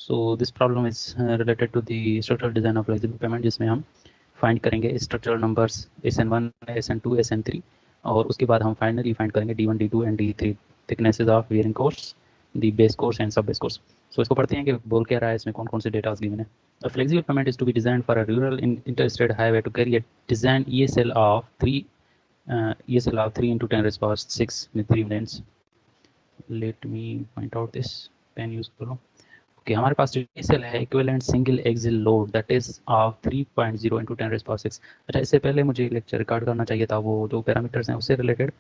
So this problem is related to the structural design of flexible pavement, जिसमें हम find करेंगे structural numbers SN1, SN2, SN3 और उसके बाद हम फाइनली फाइंड करेंगे D1, D2 and D3 thicknesses of wearing course, the base course and सब base course. सो इसको पढ़ते हैं कि बोल क्या रहा है, इसमें कौन कौन से डेटास गिवन है। A flexible payment is to be designed for a rural interstate highway to carry a design ESL of 3 into 10 raised power 6 with 3 lanes. Let me point out this pen use करो। Okay, हमारे पास जो ESL है equivalent single axle load that is of 3.0 into 10 raised power 6। अच्छा, इससे पहले मुझे lecture record करना चाहिए था, वो जो पैरामीटर्स हैं उससे रिलेटेड,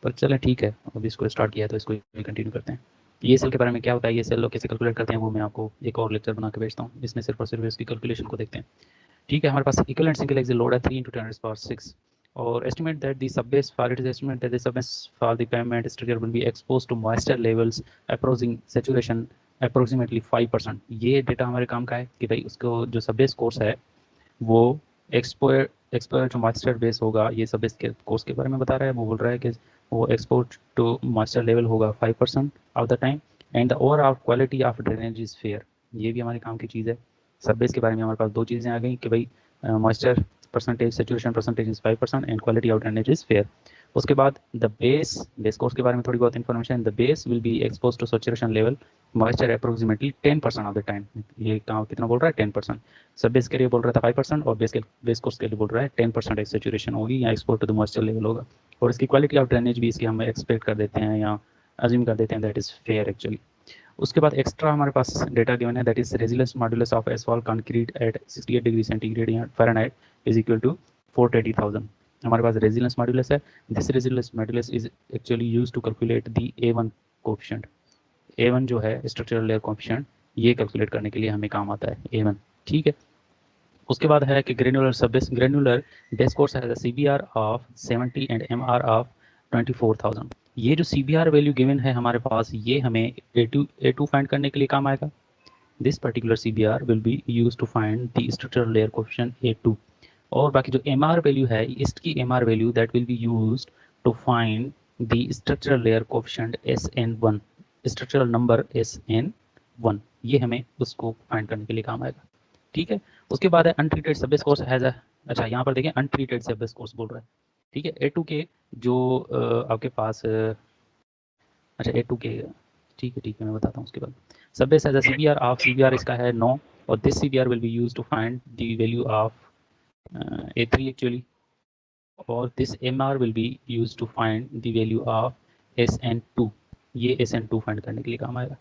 पर चलें ठीक है, अब इसको स्टार्ट किया है तो इसको कंटिन्यू करते हैं। ESL के बारे में क्या होता है, ESL लोग कैसे कैलकुलेट करते हैं, वो मैं आपको एक और लेक्चर बना के भेजता हूँ, इसमें सिर्फ और सिर्फ इसकी कैलकुलेशन को देखते हैं। ठीक है, हमारे पास इक्विवेलेंट सिंगल एक्सिल लोड है 3 into 10 raised power 6 और estimate that the subbase for it is estimate that the subbase for the pavement structure will be exposed to moisture levels approaching saturation approximately 5%। ये data हमारे काम का है कि भाई उसको जो सबेस कोर्स है वो एक्सपोर्ट टू मॉइस्चर बेस होगा। ये सबेस के कोर्स के बारे में बता रहा है, वो बोल रहा है कि वो एक्सपोर्ट टू मॉइस्चर लेवल होगा 5% of the time and the overall quality of drainage is fair. ये भी हमारे काम की चीज़ है। सबेस के बारे में हमारे पास दो चीज़ें आ गई कि भाई moisture percentage, saturation percentage is 5% and quality of drainage is fair. उसके बाद द बेस कोर्स के बारे में थोड़ी बहुत information, the base will be expose to saturation level moisture approximately 10% of the time. ये काम कितना बोल रहा है, 10%। सब बेस के लिए बोल रहा था 5% और बेस कोर्स के लिए बोल रहा है 10% सेचुरेशन होगी या export to the moisture level होगा। और इसकी क्वालिटी ऑफ ड्रेनेज भी इसकी हम एक्सपेक्ट कर देते हैं या अज्यूम कर देते हैं दैट इज फेयर एक्चुअली। उसके बाद एक्स्ट्रा हमारे पास डेटा गिवन है that is resilience modulus of asphalt concrete at 68 degree centigrade या फ़ारेनहाइट इज इक्वल टू 480,000। हमारे पास रेजिलेंस मॉड्यूलस है। This resilience modulus is actually use to calculate the A1 coefficient. A1 जो है structural layer coefficient, ये calculate करने के लिए हमें काम आता है A1। ठीक है, उसके बाद है कि ग्रेनुलर बेस कोर्स है CBR of 70 and MR of 24,000। ये जो CBR वैल्यू गिवन है हमारे पास, ये हमें A2 फाइंड करने के लिए काम आएगा। This particular CBR will be use to find the structural layer coefficient A2। और बाकी जो MR वैल्यू है, इसकी MR value that will be used to find the structural layer coefficient SN1, structural number SN1, ये हमें उसको find करने के लिए काम आएगा। ठीक है, उसके बाद है अनट्रीटेड सबेस कोर्स हैज अ, अच्छा यहाँ पर देखें अनट्रीटेड सबेस कोर्स बोल रहा है। ठीक है, A2 के जो आपके पास अच्छा A2 के, ठीक है मैं बताता हूँ उसके बाद। Subbase has a CBR of CBR इसका है 9 और this CBR will be use to find the value of A3 actually, और this MR will be use to find the value of SN2। ये SN2 फाइंड करने के लिए काम आएगा।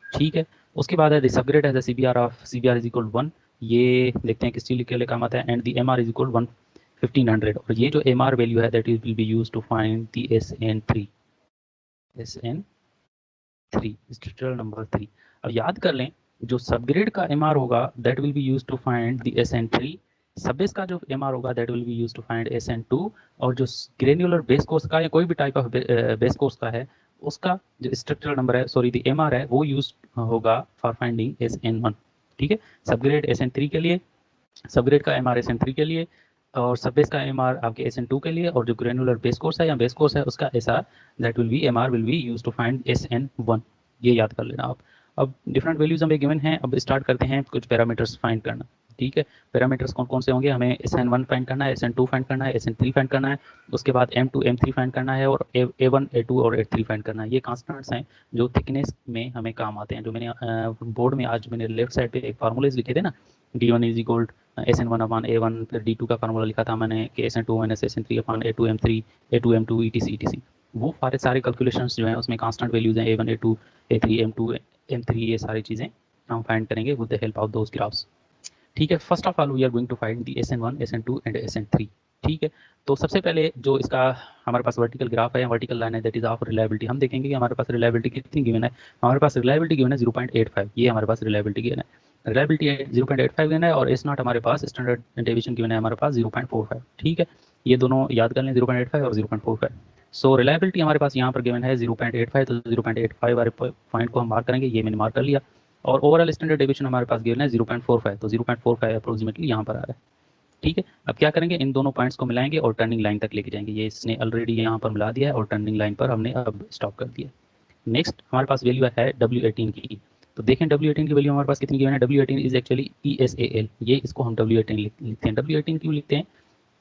ठीक है, उसके बाद है सबग्रेड है CBR of CBR is equal 1। ये देखते हैं किस चीज़ के लिए काम आता है and the MR is equal 1500 और ये जो MR वैल्यू है that will be use to find the SN3 structural number 3। अब याद कर लें, जो सबग्रेड का MR होगा that will be use to find the SN3, subbase का जो MR होगा that will be use to find SN2 और जो ग्रेन्युलर बेस कोर्स का या कोई भी टाइप ऑफ बेस कोर्स का है उसका जो स्ट्रक्चरल नंबर है, सॉरी दी MR है, वो यूज होगा फॉर फाइंडिंग SN1। ठीक है, सबग्रेड SN3 के लिए, सबग्रेड का MR SN3 के लिए और सबबेस का MR आपके SN2 के लिए, और जो ग्रेनुलर बेस कोर्स है या बेस कोर्स है उसका SR that will be MR will be use to find SN1। ये याद कर लेना आप। अब डिफरेंट वैल्यूज हमें गिवन हैं, अब स्टार्ट करते हैं कुछ पैरामीटर्स फाइंड करना। ठीक है, पैरामीटर्स कौन कौन से होंगे, हमें SN1 फाइंड करना है, SN2 फाइंड करना है, SN3 फाइंड करना है, उसके बाद M2 M3 फाइंड करना है और A1 A2 और A3 फाइंड करना है। ये कांस्टेंट्स हैं जो थिकनेस में हमें काम आते हैं, जो मैंने बोर्ड में आज मैंने लेफ्ट साइड पे एक फार्मूलेज लिखे थे ना, D1 is equal SN1 upon A1, फिर D2 का फार्मूला लिखा था मैंने कि SN2 minus SN3 upon A2 M3, A2 M2 etc। वो सारे कैलकुलेशंस जो हैं उसमें कांस्टेंट वैल्यूज हैं A1 A2 A3 M2 M3, ये सारी चीज़ें हम फाइंड करेंगे with the help of those graphs. ठीक है, first of all we are going to find the SN1 SN2 and SN3। ठीक है, तो सबसे पहले जो इसका हमारे पास वर्टिकल ग्राफ है, वर्टिकल लाइन है दैट इज ऑफ रिलायबिलिटी। हम देखेंगे कि हमारे पास रिलायबिलिटी कितनी गिवन है। हमारे पास रिलायबिलिटी गिवन है 0.85, ये हमारे पास रिलायबिलिटी गिवन है, रिलायबिलिटी 0.85 गिवन है और S0 हमारे पास स्टैंडर्ड डेविएशन गिवन है हमारे पास 0.45। ठीक है, ये दोनों याद कर लें 0.85 और 0.45। सो रिलायबिलिटी हमारे पास यहाँ पर गिवन है 0.85, तो 0.85 वाले पॉइंट को हम मार्क करेंगे, ये मैंने मार्क कर लिया। और ओवरऑल स्टैंडर्ड डेविएशन हमारे पास गिवन है 0.45, तो 0.45 अप्रोक्सीमेटली यहाँ पर आ रहा है। ठीक है, अब क्या करेंगे, इन दोनों पॉइंट्स को मिलाएंगे और टर्निंग लाइन तक लेके जाएंगे। ये इसने ऑलरेडी यहाँ पर मिला दिया है और टर्निंग लाइन पर हमने अब स्टॉप कर दिया। नेक्स्ट हमारे पास वैल्यू है W18 की। तो देखें W18 की वैल्यू हमारे पास कितनी गिवन है, W18 इज एक्चुअली ESAL, ये इसको हम W18 लिखते हैं। W18 क्यों लिखते हैं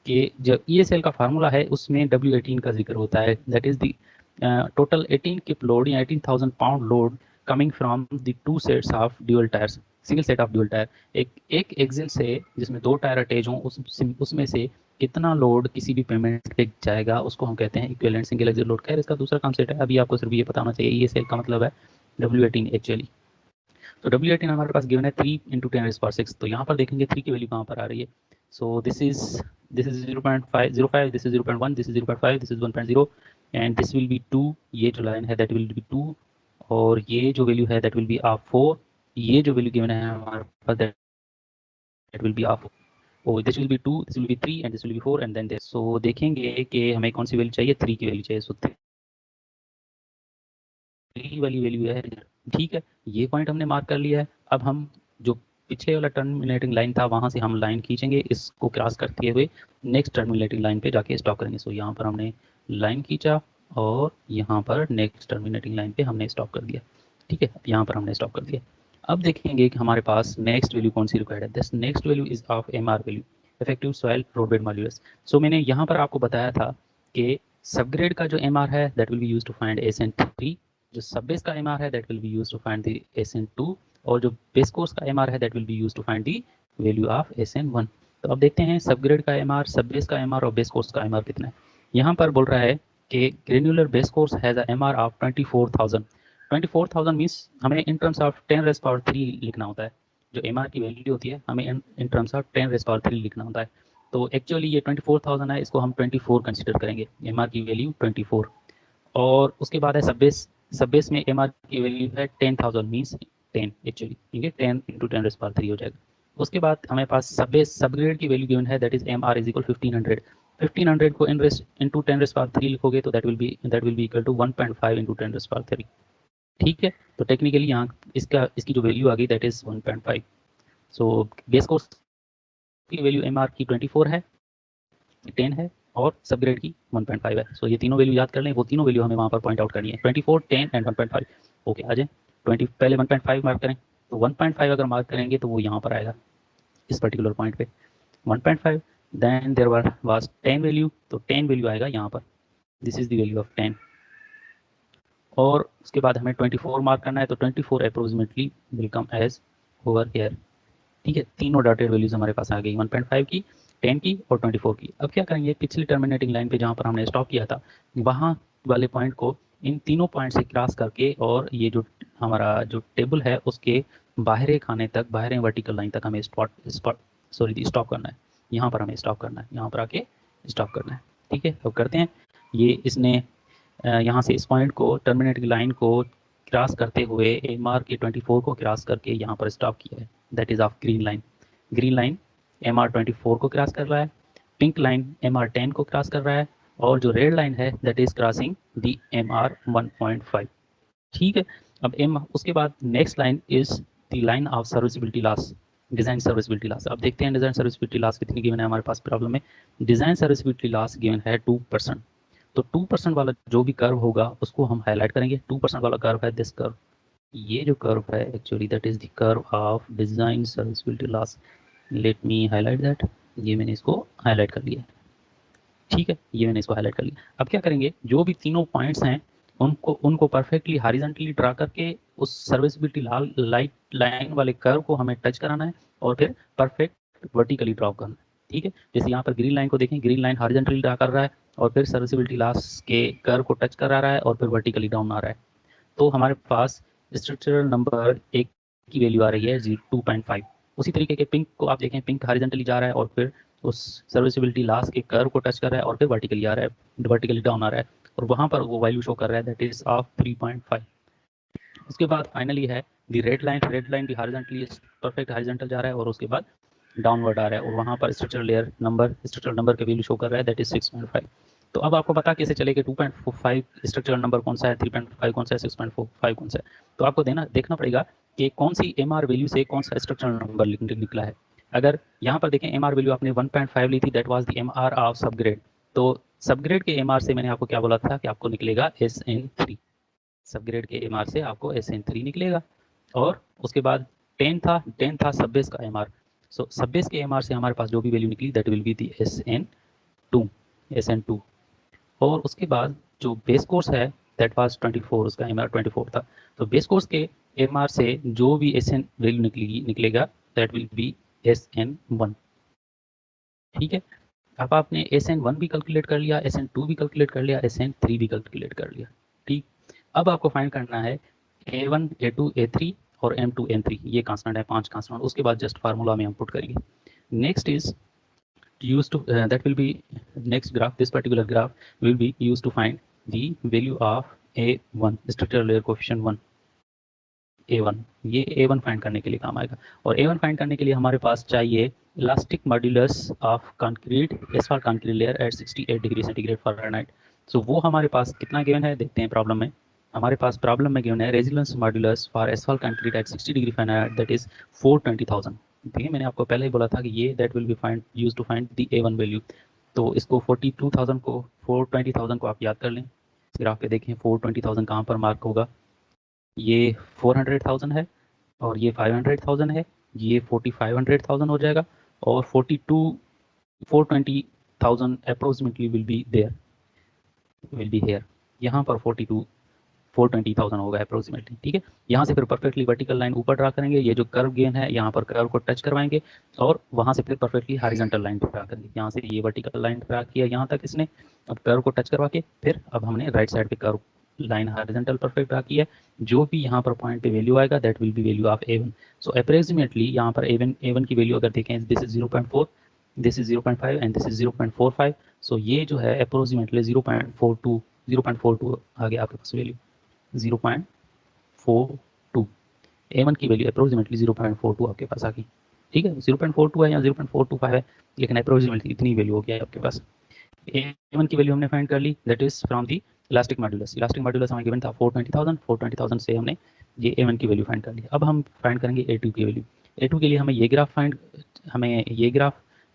कि जो ESL का फार्मूला है उसमें W18 का जिक्र होता है, that is the total 18 keep load या 18,000 pound load coming from the two sets of dual tyres, single set of dual tyre, एक एक्सिल से जिसमें दो टायर अटैच हों उसमें से कितना लोड किसी भी पेमेंट पे जाएगा उसको हम कहते हैं इक्विवेलेंट सिंगल एक्सिल लोड। खैर इसका दूसरा कॉन्सेप्ट है, अभी आपको सिर्फ ये पता होना चाहिए ESL का मतलब है W18 एक्चुअली। तो W18 हमारे पास गिवन है 3 × 10⁻⁶। तो यहाँ पर देखेंगे 3 की वैल्यू कहाँ पर आ रही है। So this is 0.505, this is 0.1, this is 0.5, this is 1.0 and this will be 2, ये जो लाइन है दैट विल बी 2 और ये जो वैल्यू है दैट विल बी ऑफ 4, ये जो वैल्यू गिवन है हमारे पास दैट विल बी ऑफ, और this will be 2, this will be 3 and this will be 4 and then this. So देखेंगे कि हमें कौन सी वैल्यू चाहिए, 3 की वैल्यू चाहिए। सो 3 वाली वैल्यू है, ठीक है, ये पॉइंट हमने मार्क कर लिया है। अब हम जो पीछे वाला टर्मिनेटिंग लाइन था वहां से हम लाइन खींचेंगे, इसको क्रॉस करते हुए नेक्स्ट टर्मिनेटिंग लाइन पे जाके स्टॉप करेंगे। सो यहाँ पर हमने लाइन खींचा और यहाँ पर नेक्स्ट टर्मिनेटिंग लाइन पे हमने स्टॉप कर दिया, ठीक है, यहाँ पर हमने स्टॉप कर दिया। अब देखेंगे कि हमारे पास नेक्स्ट वैल्यू कौन सी रिक्वायर्ड है। This next value is of MR value, effective soil roadbed modulus. So मैंने यहाँ पर आपको बताया था कि सबग्रेड का जो MR है that will be use to find SN3, जो सब बेस का MR है that will be use to find the SN2, और जो बेस कोर्स का MR है that will be use to find the value of SN1। तो अब देखते हैं सबग्रेड का MR, सब बेस का MR और बेस कोर्स का MR कितना है। यहाँ पर बोल रहा है कि granular base course has a MR of 24,000। 24,000 means हमें इन टर्म्स ऑफ 10⁻³ लिखना होता है। जो MR की वैल्यू होती है हमें इन टर्म्स ऑफ 10⁻³ लिखना होता है। तो एक्चुअली ये 24,000 है, इसको हम 24 कंसिडर करेंगे, MR की वैल्यू 24। और उसके बाद है सब बेस में MR की वैल्यू है 10,000 मीन्स 10 एक्चुअली, ठीक है, 10 × 10⁻³ हो जाएगा। उसके बाद हमारे पास सब बेस सब ग्रेड की वैल्यू गिवन है that is MR is equal 1500। 1500 को इंटू 10⁻³ लिखोगे तो that will be equal to 1.5 into 10⁻³, ठीक है। तो टेक्निकली यहाँ इसकी जो वैल्यू आ गई that is 1.5। So base course की वैल्यू MR की 24 है, 10 है और सब ग्रेड की 1.5 है। सो ये तीनों वैल्यू याद कर लें, वो तीनों वैल्यू हमें वहाँ पर पॉइंट आउट करनी है, 24, 10 एंड 1.5। ओके आ जाए 20, पहले 1.5 मार्क करें, तो 1.5 अगर मार्क करेंगे तो वो यहाँ पर आएगा इस पर्टिकुलर पॉइंट पे 1.5। देन देयर वाज 10 वैल्यू, तो 10 वैल्यू आएगा यहाँ पर, this is the value of 10। और उसके बाद हमें 24 मार्क करना है, तो 24 approximately will come as over here, ठीक है। तीनों डॉटेड वैल्यूज हमारे पास आ गई, 1.5 की, 10 की और 24 की। अब क्या करेंगे, पिछली टर्मिनेटिंग लाइन पे जहाँ पर हमने स्टॉप किया था वहाँ वाले पॉइंट को इन तीनों पॉइंट से क्रॉस करके और ये जो हमारा जो टेबल है उसके बाहर खाने तक, बाहर वर्टिकल लाइन तक हमें स्टॉप करना है। यहाँ पर हमें स्टॉप करना है, यहाँ पर आके स्टॉप करना है, ठीक है। अब करते हैं, ये इसने यहाँ से इस पॉइंट को टर्मिनेटिंग लाइन को क्रॉस करते हुए MR के 24 को क्रॉस करके यहाँ पर स्टॉप किया है, that is of green line. Green line MR 24 को क्रॉस कर रहा है, पिंक लाइन MR 10 को क्रॉस कर रहा है और जो रेड लाइन है that is crossing the MR 1.5, ठीक है। अब उसके बाद next line is the line of serviceability loss, design serviceability loss. अब देखते हैं डिजाइन सर्विसिबिलिटी लॉस कितनी गिवन है हमारे पास प्रॉब्लम में। डिजाइन सर्विसिबिलिटी लॉस गिवन है 2%। तो 2% वाला जो भी कर्व होगा उसको हम हाईलाइट करेंगे। 2% वाला कर्व है दिस कर्व, ये जो कर्व है actually that is the curve of design serviceability loss. Let me highlight that, ये मैंने इसको हाईलाइट कर लिया है, ठीक है, ये मैंने इसको हाईलाइट कर लिया। अब क्या करेंगे, जो भी तीनों पॉइंट्स हैं उनको उनको परफेक्टली हॉरिजॉन्टली ड्रा करके उस सर्विसिबिलिटी लाइट लाइन वाले कर्व को हमें टच कराना है और फिर परफेक्ट वर्टिकली ड्रॉप करना है, ठीक है। जैसे यहाँ पर ग्रीन लाइन को देखें, ग्रीन लाइन हॉरिजॉन्टली ड्रा कर रहा है और फिर सर्विसिबिलिटी लॉस के कर्व को टच करा रहा है और फिर वर्टिकली डाउन आ रहा है। तो हमारे पास स्ट्रक्चरल नंबर एक की वैल्यू आ रही है 2.5। उसी तरीके के पिंक को आप देखें, पिंक हॉरिजॉन्टली जा रहा है और फिर उस सर्विसिबिलिटी लॉस के कर्व को टच कर रहा है और फिर वर्टिकली आ रहा है, वर्टिकली डाउन आ रहा है और वहाँ पर वो वैल्यू शो कर रहा है दैट इज ऑफ 3.5। उसके बाद फाइनली है दी रेड लाइन भी हॉरिजॉन्टली परफेक्ट हॉरिजॉन्टल जा रहा है और उसके बाद डाउनवर्ड आ रहा है और वहाँ पर स्ट्रक्चरल नंबर के वैल्यू शो कर रहा है दैट इज 6.5। तो अब आपको पता कैसे चले कि 2.5 स्ट्रक्चरल नंबर कौन सा है, 3.5 कौन सा है, 6.45 कौन सा है। तो आपको देखना पड़ेगा कि कौन सी MR वैल्यू से कौन सा स्ट्रक्चरल नंबर निकला है। अगर यहाँ पर देखें MR वैल्यू आपने 1.5 ली थी, that was the MR of subgrade. तो सबग्रेड के MR से मैंने आपको क्या बोला था कि आपको निकलेगा SN3, सबग्रेड के MR से आपको SN3 निकलेगा। और उसके बाद 10 था सब बेस का एमआर। सो सब बेस के एमआर से हमारे पास जो भी वैल्यू निकली that will be the SN2। और उसके बाद जो बेस कोर्स है दैट वाज 24, उसका एमआर 24 था। तो बेस कोर्स के एमआर से जो भी SN वैल्यू निकलेगा दैट विल बी SN1। ठीक है, अब आपने SN1 भी कैलकुलेट कर लिया, SN2 भी कैलकुलेट कर लिया, SN3 भी कैलकुलेट कर लिया। ठीक, अब आपको फाइंड करना है A1 A2 A3 और M2 M3, ये कांस्टेंट है, 5 कांस्टेंट। उसके बाद जस्ट फार्मूला में हम पुट करेंगे। Next is used to that will be next graph, this particular graph will be used to find the value of A1 structural layer coefficient 1 A1। ये A1 find करने के लिए काम आएगा। और A1 फाइंड करने के लिए हमारे पास चाहिए elastic modulus of concrete asphalt concrete layer at 68 degree centigrade fahrenheit. So वो हमारे पास कितना गिवन है देखते हैं प्रॉब्लम में। हमारे पास प्रॉब्लम में गिवन है resilience modulus for asphalt concrete eight 60 degree Fahrenheit that is 420,000। ठीक है, मैंने आपको पहले ही बोला था कि ये that will be find use to find the A1 value. तो इसको 42,000 को 420,000 को आप याद कर लें। ग्राफ पे देखें 420,000 कहाँ पर मार्क होगा, ये 400,000 है और ये 500,000 है, ये 4500,000 हो जाएगा और 420,000 अप्रोक्सीमेटली विल बी हेयर। यहाँ पर 420,000 होगा अप्रोक्सीमेटली। ठीक है, यहाँ से फिर परफेक्टली वर्टिकल लाइन ऊपर ड्रा करेंगे, ये जो कर्व गेन है यहाँ पर कर्व को टच करवाएंगे और वहाँ से फिर परफेक्टली हॉरिजॉन्टल लाइन ड्रा करेंगे। यहाँ से ये वर्टिकल लाइन ड्रा किया यहाँ तक इसने, अब कर्व को टच करवा के फिर अब हमने राइट साइड पे curve line horizontal perfect draw की है। जो भी यहाँ पर पॉइंट पे वैल्यू आएगा that will B value of A1। So approximately यहाँ पर A1 की वैल्यू अगर देखें this is 0.4, this is 0.5 and this is 0.45। सो ये जो है अप्रोक्सीमेटली 0.42 आ गया आपके पास वैल्यू 0.42। A1 की वैल्यू अप्रोक्सीमेटली 0.42 आपके पास आ गई। ठीक है, 0.42 है या 0.425 है, लेकिन अप्रोक्सीमेटली इतनी वैल्यू हो गया है आपके पास। A1 की वैल्यू हमने फाइंड कर ली that is from the elastic modulus. Elastic modulus हमें गिवन था 420,000 से हमने ये A1 की वैल्यू फाइंड कर ली। अब हम फाइंड करेंगे A2 की वैल्यू। A2 के लिए हमें ये ग्राफ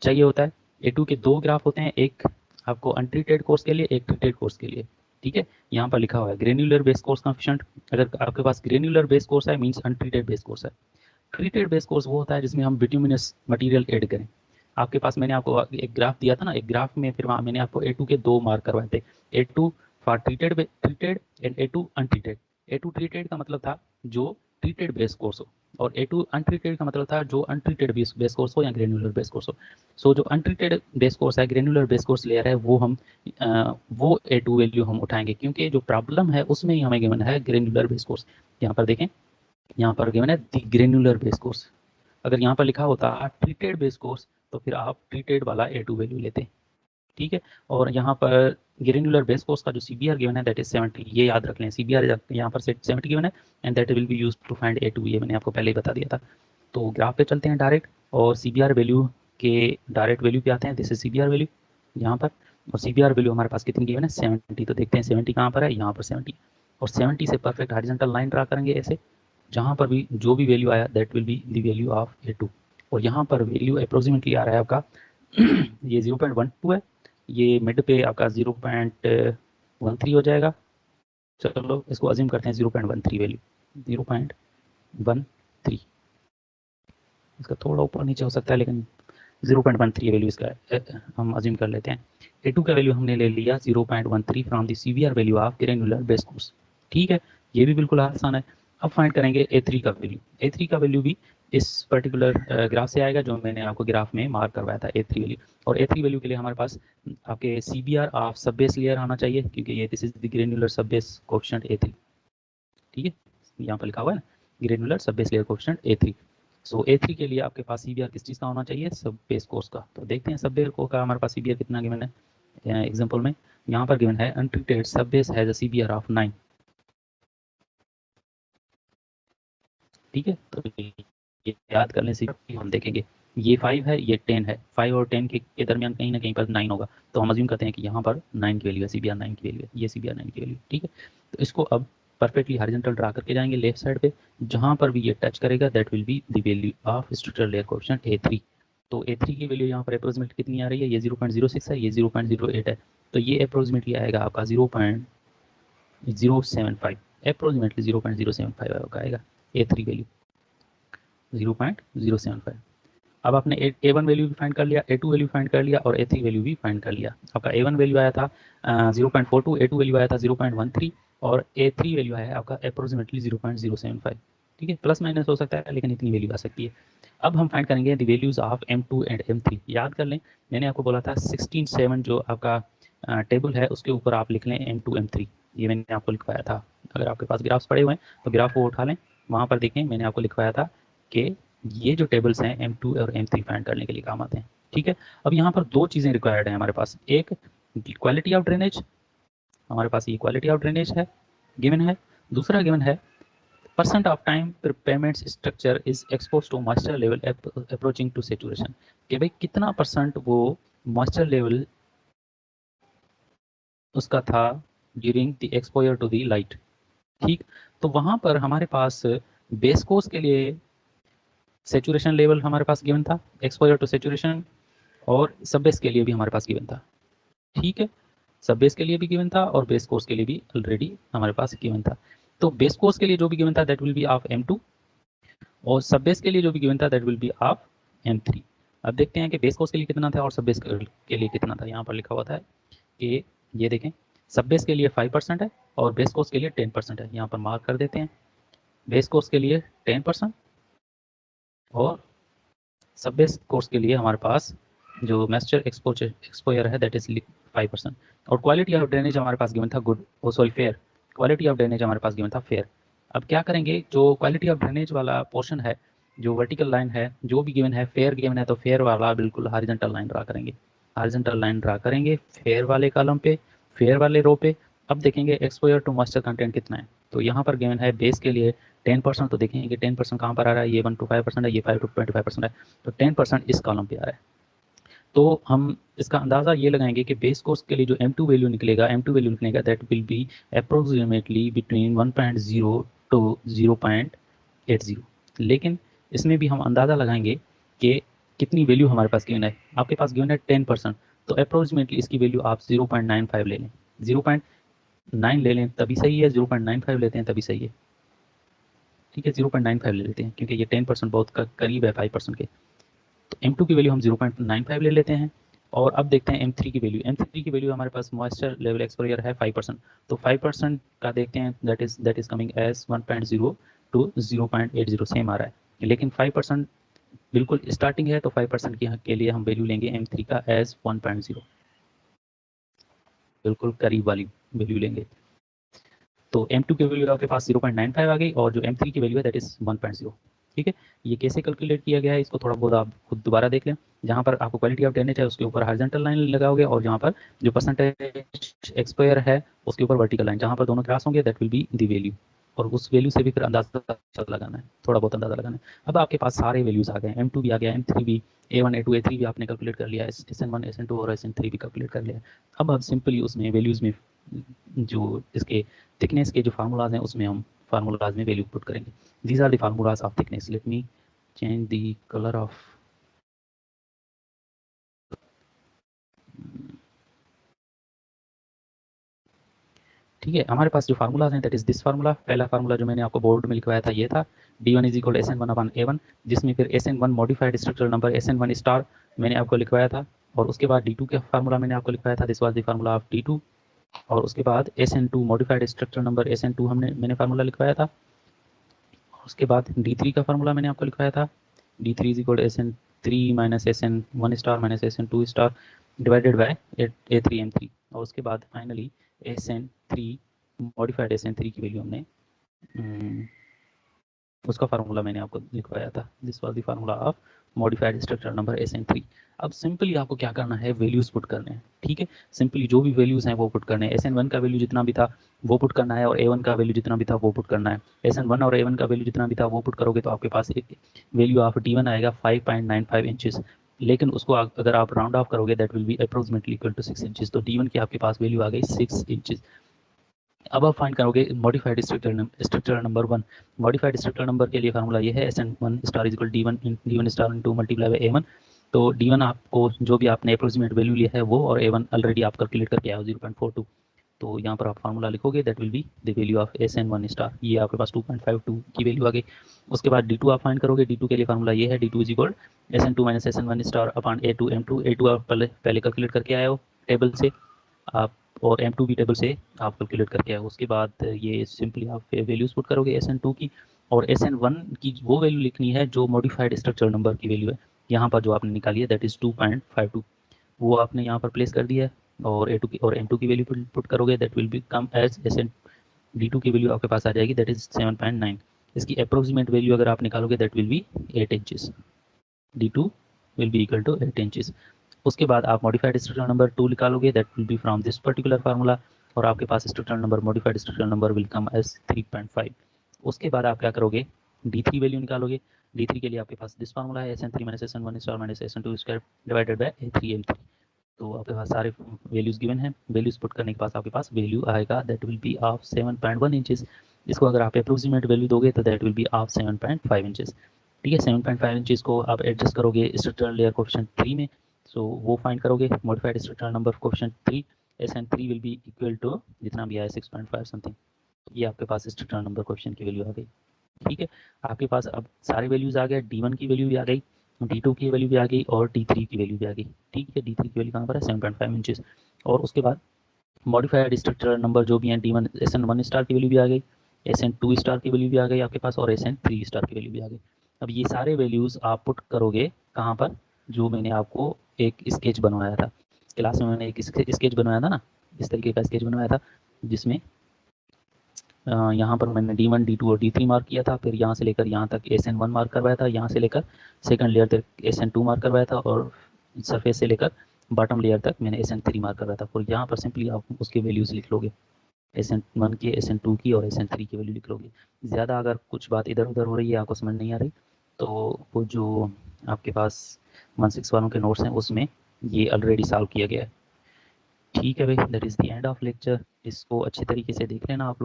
चाहिए होता है। A2 के दो ग्राफ होते हैं, एक आपको अनट्रीटेड कोर्स के लिए, एक ट्रीटेड कोर्स के लिए। ठीक है, यहाँ पर लिखा हुआ है ग्रेन्युलर बेस कोर्स कोएफिशिएंट। अगर आपके पास ग्रेन्युलर बेस कोर्स है मींस अनट्रीटेड बेस कोर्स है। ट्रीटेड बेस कोर्स वो होता है जिसमें हम बिट्यूमिनस मटेरियल ऐड करें। आपके पास मैंने आपको एक ग्राफ दिया था ना, एक ग्राफ में फिर वहाँ मैंने आपको A2 के दो मार्क करवाए थे, A2 for treated and A2 untreated. A2 treated का मतलब था जो ट्रीटेड बेस कोर्स हो, और A2 अनट्रीटेड का मतलब था जो अनट्रीटेड बेस कोर्स हो या ग्रेन्युलर बेस कोर्स हो। सो जो अनट्रीटेड बेस कोर्स है, ग्रेन्युलर बेस कोर्स लेयर है, वो हम वो A2 वैल्यू हम उठाएंगे क्योंकि जो प्रॉब्लम है उसमें ही हमें गिवन है ग्रेन्युलर बेस कोर्स। यहाँ पर देखें, यहाँ पर गिवन है दी ग्रेन्युलर बेस कोर्स। अगर यहाँ पर लिखा होता ट्रीटेड बेस कोर्स तो फिर आप ट्रीटेड वाला A2 वैल्यू लेते। ठीक है, और यहाँ पर ग्रेन्युलर बेस कोर्स का जो CBR गिवन है दैट इज 70। ये याद रख लें, CBR यहाँ पर 70 गिवन है and that will be used to find A2। ये मैंने आपको पहले ही बता दिया था। तो ग्राफ पे चलते हैं डायरेक्ट और CBR वैल्यू के डायरेक्ट वैल्यू पे आते हैं। दिस इज CBR वैल्यू यहाँ पर, और CBR वैल्यू हमारे पास कितनी गिवन है 70। तो देखते हैं 70 कहाँ पर है, यहाँ पर 70। और 70 से परफेक्ट हॉरिजॉन्टल लाइन ड्रा करेंगे ऐसे, जहाँ पर भी जो भी वैल्यू आया that will be the value of A2। और यहाँ पर वैल्यू अप्रोक्सीमेटली आ रहा है आपका ये 0.12 है, ये मिड पे आपका 0.13 हो जाएगा। चलो इसको अज्यूम करते हैं 0.13 वैल्यू, 0.13। इसका थोड़ा ऊपर नीचे हो सकता है लेकिन 0.13 वैल्यू इसका हम अज्यूम कर लेते हैं। A2 का वैल्यू हमने ले लिया 0.13 from the CBR value of granular base course. ठीक है, ये भी बिल्कुल आसान है। अब फाइंड करेंगे A3 का वैल्यू। A3 का वैल्यू भी इस पर्टिकुलर ग्राफ से आएगा जो मैंने आपको ग्राफ में मार्क करवाया था A3 वैल्यू। और A3 वैल्यू के लिए हमारे पास आपके CBR ऑफ सब बेस लेयर आना चाहिए क्योंकि ये दिस इज द ग्रेन्युलर सब बेस कोएफिशिएंट A3। ठीक है, यहाँ पर लिखा हुआ है ना ग्रेन्युलर सब बेस लेयर कोएफिशिएंट A3। सो A3 के लिए आपके पास CBR किस चीज़ का होना चाहिए, सब बेस कोर्स का। तो देखते हैं सब बेस को का हमारे पास CBR कितना गिवन है। एग्जांपल में यहाँ पर गिवन है अनट्रीटेड सब base has a CBR of 9। ठीक है, तो ये याद करने से हम देखेंगे ये 5 है, ये 10 है, 5 और 10 के दरमियान कहीं ना कहीं पर 9 होगा। तो हम अज्यूम करते हैं कि यहाँ पर 9 की वैल्यू है, CBR 9 की वैल्यू है, ये CBR 9 की वैल्यू। ठीक है, तो इसको अब परफेक्टली हॉरिजॉन्टल ड्रा करके जाएंगे लेफ्ट साइड पे, जहाँ पर भी ये टच करेगा that will be the value of structural layer coefficient A3। तो A3 की वैल्यू यहाँ पर अप्रोक्सीमेट कितनी आ रही है, ये 0.06 है, ये 0.08 है। तो ये अप्रोक्सीमेटली आएगा आपका 0.075, अप्रोक्सीमेटली 0.075 आएगा। A3 value 0.075। अब आपने A1 वैल्यू भी फाइंड कर लिया, A2 वैल्यू फाइंड कर लिया और A3 वैल्यू भी फाइंड कर लिया। आपका A1 वैल्यू आया था 0.42, A2 वैल्यू आया था 0.13 और A3 वैल्यू आया आपका अप्रोक्सीमेटली 0.075। ठीक है, प्लस माइनस हो सकता है लेकिन इतनी वैल्यू आ सकती है। अब हम फाइंड करेंगे the values of M2 and M3। याद कर लें, मैंने आपको बोला था 16:7 जो आपका टेबल है उसके ऊपर आप लिख लें M2 M3, ये मैंने आपको लिखवाया था। अगर आपके पास ग्राफ्स पड़े हुए हैं तो ग्राफ को उठा लें, वहाँ पर देखें मैंने आपको लिखवाया था कि ये जो टेबल्स हैं M2 और M3 फाइंड करने के लिए काम आते हैं। ठीक है, अब यहाँ पर दो चीज़ें रिक्वायर्ड हैं हमारे पास। एक क्वालिटी ऑफ ड्रेनेज, हमारे पास ये क्वालिटी ऑफ ड्रेनेज है गिवन है। दूसरा गिवन है percent of time pavements structure is expose to moisture level approaching to saturation, कि भाई कितना परसेंट वो मॉइस्चर लेवल उसका था during the exposure to the light. ठीक, तो वहाँ पर हमारे पास बेस कोर्स के लिए सेचुरेशन लेवल हमारे पास गिवन था, एक्सपोजर टू सेचुरेशन, और सब बेस के लिए भी हमारे पास गिवन था। ठीक है, सब बेस के लिए भी गिवन था और बेस कोर्स के लिए भी ऑलरेडी हमारे पास गिवन था। तो बेस कोर्स के लिए जो भी गिवन था that will be of M2 और सब बेस के लिए जो भी गिवन था that will be of M3। अब देखते हैं कि बेस कोर्स के लिए कितना था और सब बेस के लिए कितना था। यहाँ पर लिखा हुआ था कि ये देखें, सब बेस के लिए 5% है और बेस कोर्स के लिए 10% है। यहाँ पर मार्क कर देते हैं, बेस कोर्स के लिए 10% और सब बेस कोर्स के लिए हमारे पास जो मॉइस्चर एक्सपोजर है दैट इज 5%। और क्वालिटी ऑफ ड्रेनेज हमारे पास गिवन था good, oh sorry fair, quality of drainage हमारे पास गिवन था फेयर। अब क्या करेंगे, जो क्वालिटी ऑफ ड्रेनेज वाला पोर्शन है, जो वर्टिकल लाइन है, जो भी गिवन है फेयर गिवन है तो फेयर वाला बिल्कुल हॉरिजॉन्टल लाइन ड्रा करेंगे, हॉरिजॉन्टल लाइन ड्रा करेंगे फेयर वाले कॉलम पे, फेयर वाले रो पे। अब देखेंगे एक्सपोजर टू मॉइस्चर कंटेंट कितना है, तो यहाँ पर गिवन है बेस के लिए 10%, तो देखेंगे कि 10% कहाँ पर आ रहा है, ये 1 to 5% है, ये 5 to 25% है, तो 10% इस कॉलम पे आ रहा है। तो हम इसका अंदाज़ा ये लगाएंगे कि बेस कोर्स के लिए जो M2 वैल्यू निकलेगा, M2 वैल्यू निकलेगा that will be approximately between 1.0 to 0.80। लेकिन इसमें भी हम अंदाज़ा लगाएंगे कि कितनी वैल्यू हमारे पास गिवन है। आपके पास गिवन है 10%, तो अप्रोक्सीमेटली इसकी वैल्यू आप 0.95 ले लें, 0.9 ले लें तभी सही है, 0.95 लेते हैं तभी सही है। ठीक है, 0.95 ले लेते हैं क्योंकि ये 10% बहुत करीब है 5% के। तो M2 की वैल्यू हम 0.95 ले लेते हैं। और अब देखते हैं M3 की वैल्यू। M3 की वैल्यू हमारे पास मॉइस्चर लेवल एक्सपोजर है 5%, तो 5% का देखते हैं that is coming as 1.0 to 0.80 same आ रहा है। लेकिन 5% बिल्कुल स्टार्टिंग है तो 5% के लिए हम वैल्यू लेंगे M3 का एज 1.0, बिल्कुल करीब वाली वैल्यू लेंगे। तो M2 की वैल्यू आपके पास 0.95 आ गई और जो M3 की वैल्यू है दैट इज 1.0। ठीक है, ये कैसे कैलकुलेट किया गया है इसको थोड़ा बहुत आप खुद दोबारा देख लें। जहाँ पर आपको क्वालिटी ऑफ ड्रेनेज है उसके ऊपर हॉरिजॉन्टल लाइन लगाओगे और जहाँ पर जो परसेंटेज एक्सपायर है उसके ऊपर वर्टिकल लाइन, जहाँ पर दोनों क्रॉस होंगे that will be the value. और उस वैल्यू से भी फिर अंदाजा लगाना है, थोड़ा बहुत अंदाजा लगाना है। अब आपके पास सारे वैल्यूज आ गए, M2 भी आ गया, M3 भी, A1 A2 A3 भी आपने कैलकुलेट कर लिया, SN1 SN2 और SN3 भी कैलकुलेट कर लिया। अब हम सिंपली उसमें वैल्यूज में जो इसके थिकनेस के जो फार्मूलाज हैं उसमें हम फार्मूलाज में वैल्यू पुट करेंगे। These are the formulas of thickness. Let me change the colour of, ठीक है। हमारे पास जो फार्मूलाज हैं दैट इज दिस फार्मूला। पहला फार्मूला जो मैंने आपको बोर्ड में लिखवाया था ये था D1 is equal SN1 upon A1, जिसमें फिर SN1 modified structural number SN1 star मैंने आपको लिखवाया था। और उसके बाद D2 का फार्मूला मैंने आपको लिखवाया था, this was the formula of D2। और उसके बाद SN2 modified structural number SN2 मैंने फार्मूला लिखवाया था। उसके बाद D3 का फार्मूला मैंने आपको लिखवाया था, D3 is equal SN3 minus SN1 star minus SN2 star divided by A3 M3। और उसके बाद फाइनली SN3 मॉडिफाइड SN3 की वैल्यू हमने उसका फार्मूला मैंने आपको लिखवाया था, this was the formula of modified structure number SN3। अब सिंपली आपको क्या करना है, वैल्यूज पुट करने हैं। ठीक है, सिंपली जो भी वैल्यूज हैं वो पुट करने हैं। SN1 का वैल्यू जितना भी था वो पुट करना है और A1 का वैल्यू जितना भी था वो पुट करना है। SN1 और A1 का वैल्यू जितना भी था वो पुट करोगे तो आपके पास एक वैल्यू ऑफ D1 आएगा 5.95 इंचेस। लेकिन उसको अगर आप राउंड ऑफ करोगे that will be approximately equal to 6 inches. तो D1 की आपके पास वैल्यू आ गई 6 इंचेस। अब आप फाइंड करोगे modified structure number 1। Modified structure number के लिए फार्मूला ये है SN1 star equal D1 star into multiply by A1। तो D1 आपको जो भी आपने अप्रोक्सीमेट वैल्यू लिया है वो, और A1 ऑलरेडी आप कैलकुलेट करके आए हो 0.42। तो यहाँ पर आप फार्मूला लिखोगे, that will be the value of SN1 star. ये आपके पास 2.52 की वैल्यू आ गई। उसके बाद D2 आप फाइंड करोगे। D2 के लिए फार्मूला ये है, D2 is equal SN2 minus SN1 star upon A2 M2। A2 आप पहले कैलकुलेट करके आए हो टेबल से आप, और M2 भी टेबल से आप कैलकुलेट करके आए हो। उसके बाद ये सिंपली आप वैल्यूज पुट करोगे SN2 की, और SN1 की वो वैल्यू लिखनी है जो मॉडिफाइड स्ट्रक्चरल नंबर की वैल्यू है। यहाँ पर जो आपने निकाली है दैट इज 2.52, वो आपने यहाँ पर प्लेस कर दिया है। और A2 की और M2 की वैल्यू पुट करोगे, that will be come as SN D2 की वैल्यू आपके पास आ जाएगी, दैट इज 7.9। इसकी अप्रोक्सीमेट वैल्यू अगर आप निकालोगे that will be 8 inches. D2 will be equal to 8 inches. उसके बाद आप मॉडिफाइड स्ट्रक्चरल नंबर 2 निकालोगे, that will be from this particular formula, और आपके पास structural number modified structural number will come as 3.5। उसके बाद आप क्या करोगे, D3 वैल्यू निकालोगे। D3 के लिए आपके पास दिस फार्मूला है, SN3 minus SN1 star minus SN2 square divided by A3M3। तो आपके पास सारे वैल्यूज गिवन हैं। वैल्यूज पुट करने के पास आपके पास वैल्यू आएगा, that will be of 7.1 inches. इसको अगर आप अप्रोक्सीमेट वैल्यू दोगे तो that will be of 7.5 inches. ठीक है, 7.5 इंचेस को आप एडजस्ट करोगे स्ट्रक्चरल लेयर कोफिशिएंट 3 में, सो वो फाइंड करोगे modified structural number coefficient 3, SN3 will be equal to जितना भी आया 6.5 समथिंग। ये आपके पास स्ट्रक्चरल नंबर कोफिशिएंट की वैल्यू आ गई। ठीक है, आपके पास अब सारे वैल्यूज आ गए। D1 की वैल्यू भी आ गई, D2 की वैल्यू भी आ गई, और D3 की वैल्यू भी आ गई। ठीक है, D3 की वैल्यू कहाँ पर है, 7.5 इंचेस। और उसके बाद मॉडिफाइड स्ट्रक्चरल नंबर जो भी है D1 SN1 स्टार की वैल्यू भी आ गई, SN2 स्टार की वैल्यू भी आ गई आपके पास, और SN3 स्टार की वैल्यू भी आ गई। अब ये सारे वैल्यूज आप पुट करोगे कहाँ पर, जो मैंने आपको एक स्केच बनवाया था क्लास में, मैंने एक स्केच बनवाया था ना, इस तरीके का स्केच बनवाया था, जिसमें यहाँ पर मैंने D1 D2 और D3 मार्क किया था, फिर यहाँ से लेकर यहाँ तक SN1 मार्क करवाया था, यहाँ से लेकर सेकंड लेयर तक SN2 मार्क करवाया था, और सरफेस से लेकर बॉटम लेयर तक मैंने SN3 मार्क करवाया था। और यहाँ पर सिंपली आप उसके वैल्यूज लिख लोगे, SN1 की, SN2 की और SN3 की वैल्यू लिख लोगे। ज़्यादा अगर कुछ बात इधर उधर हो रही है, आपको समझ नहीं आ रही, तो वो जो आपके पास 1/6 वालों के नोट्स हैं उसमें ये ऑलरेडी सॉल्व किया गया है। ठीक है भाई, that is the end of lecture. इसको अच्छे तरीके से देख लेना आप लोग।